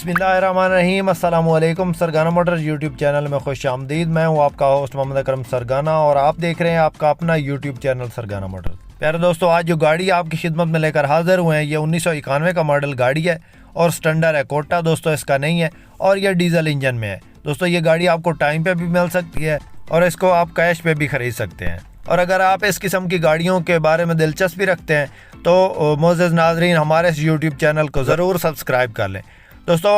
बिस्मिल्लाहिर्रहमानिर्रहीम अस्सलामुअलैकुम। सरगाना Motors YouTube channel में खुश आमदीद। मैं हूं आपका होस्ट मोहम्मद अकरम सरगाना और आप देख रहे हैं आपका अपना यूट्यूब चैनल सरगाना मोटर्स। प्यारे दोस्तों, आज जो गाड़ी आपकी खिदमत में लेकर हाजिर हुए हैं ये 1991 का मॉडल गाड़ी है और स्टैंडर्ड है। कोटा दोस्तों इसका नहीं है और ये डीजल इंजन में है। दोस्तों ये गाड़ी आपको टाइम पे भी मिल सकती है और इसको आप कैश पे भी खरीद सकते हैं। और अगर आप इस किस्म की गाड़ियों के बारे में दिलचस्पी रखते हैं तो मोअज़्ज़ज़ नाज़रीन हमारे इस यूट्यूब चैनल को ज़रूर सब्सक्राइब कर लें। दोस्तों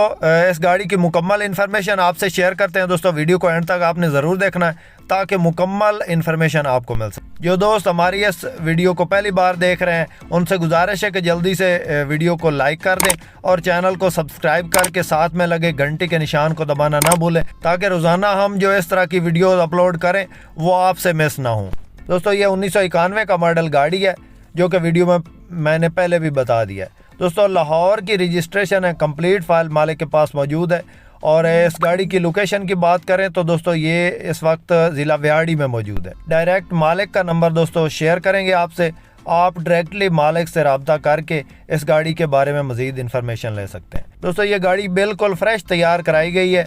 इस गाड़ी की मुकम्मल इन्फॉर्मेशन आपसे शेयर करते हैं। दोस्तों वीडियो को एंड तक आपने ज़रूर देखना है ताकि मुकम्मल इन्फॉर्मेशन आपको मिल सके। जो दोस्त हमारी इस वीडियो को पहली बार देख रहे हैं उनसे गुजारिश है कि जल्दी से वीडियो को लाइक कर दें और चैनल को सब्सक्राइब करके साथ में लगे घंटी के निशान को दबाना ना भूलें ताकि रोज़ाना हम जो इस तरह की वीडियो अपलोड करें वो आपसे मिस ना हो। दोस्तों ये 1991 का मॉडल गाड़ी है जो कि वीडियो में मैंने पहले भी बता दिया है। दोस्तों लाहौर की रजिस्ट्रेशन है, कंप्लीट फाइल मालिक के पास मौजूद है। और इस गाड़ी की लोकेशन की बात करें तो दोस्तों ये इस वक्त ज़िला व्याड़ी में मौजूद है। डायरेक्ट मालिक का नंबर दोस्तों शेयर करेंगे आपसे, आप डायरेक्टली मालिक से रब्ता करके इस गाड़ी के बारे में मज़ीद इन्फॉर्मेशन ले सकते हैं। दोस्तों ये गाड़ी बिल्कुल फ्रेश तैयार कराई गई है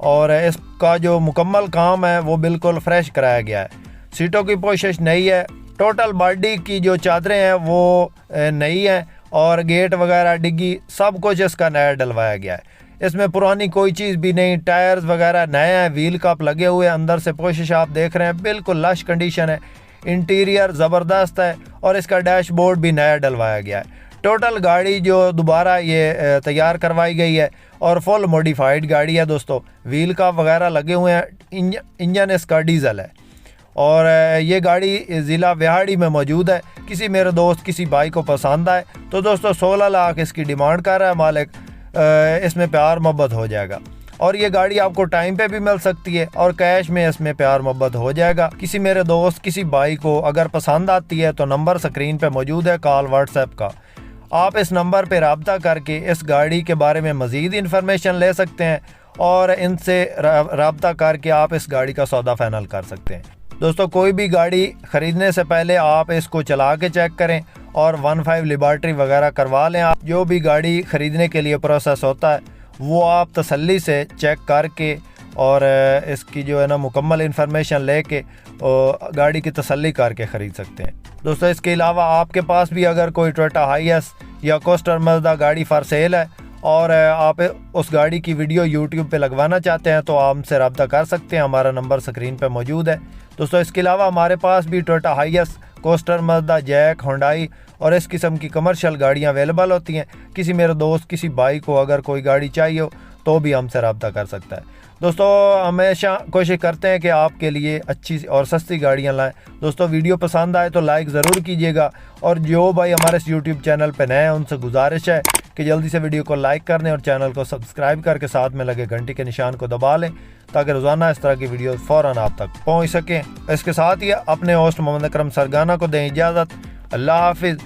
और इसका जो मुकम्मल काम है वो बिल्कुल फ्रेश कराया गया है। सीटों की पोशिश नई है, टोटल बॉडी की जो चादरें हैं वो नई हैं और गेट वगैरह डिग्गी सब कुछ इसका नया डलवाया गया है। इसमें पुरानी कोई चीज़ भी नहीं, टायर्स वगैरह नए हैं, व्हील कप लगे हुए हैं, अंदर से पोशिश आप देख रहे हैं बिल्कुल लश कंडीशन है। इंटीरियर ज़बरदस्त है और इसका डैशबोर्ड भी नया डलवाया गया है। टोटल गाड़ी जो दोबारा ये तैयार करवाई गई है और फुल मॉडिफाइड गाड़ी है। दोस्तों व्हील कप वगैरह लगे हुए हैं, इंजन इसका डीजल है और ये गाड़ी ज़िला व्याड़ी में मौजूद है। किसी मेरे दोस्त किसी भाई को पसंद आए तो दोस्तों 16 लाख इसकी डिमांड कर रहा है मालिक, इसमें प्यार मोहब्बत हो जाएगा और ये गाड़ी आपको टाइम पे भी मिल सकती है और कैश में इसमें प्यार मोहब्बत हो जाएगा। किसी मेरे दोस्त किसी भाई को अगर पसंद आती है तो नंबर स्क्रीन पे मौजूद है, कॉल व्हाट्सएप का। आप इस नंबर पर रब्ता करके इस गाड़ी के बारे में मज़ीद इन्फॉर्मेशन ले सकते हैं और इनसे रब्ता करके आप इस गाड़ी का सौदा फाइनल कर सकते हैं। दोस्तों कोई भी गाड़ी ख़रीदने से पहले आप इसको चला के चेक करें और 15 लिबर्टी वगैरह करवा लें। आप जो भी गाड़ी ख़रीदने के लिए प्रोसेस होता है वो आप तसल्ली से चेक करके और इसकी जो है ना मुकम्मल इन्फॉर्मेशन लेके गाड़ी की तसल्ली करके ख़रीद सकते हैं। दोस्तों इसके अलावा आपके पास भी अगर कोई टोयोटा हाईएस या कोस्टर मज़दा गाड़ी फॉर सेल है और आप उस गाड़ी की वीडियो यूट्यूब पे लगवाना चाहते हैं तो आप हमसे रब्ता कर सकते हैं, हमारा नंबर स्क्रीन पे मौजूद है। दोस्तों इसके अलावा हमारे पास भी Toyota Hiace, Coaster Mazda, JAC, Hyundai और इस किस्म की कमर्शियल गाड़ियां अवेलेबल होती हैं। किसी मेरे दोस्त किसी भाई को अगर कोई गाड़ी चाहिए हो तो भी हमसे रब्ता कर सकता है। दोस्तों हमेशा कोशिश करते हैं कि आपके लिए अच्छी और सस्ती गाड़ियां लाएं। दोस्तों वीडियो पसंद आए तो लाइक ज़रूर कीजिएगा और जो भाई हमारे इस यूट्यूब चैनल पर नए हैं उनसे गुजारिश है कि जल्दी से वीडियो को लाइक कर दें और चैनल को सब्सक्राइब करके साथ में लगे घंटी के निशान को दबा लें ताकि रोज़ाना इस तरह की वीडियो फ़ौरन आप तक पहुँच सकें। इसके साथ ही अपने होस्ट मोहम्मद अकरम सरगाना को दें इजाज़त। अल्लाह हाफिज़।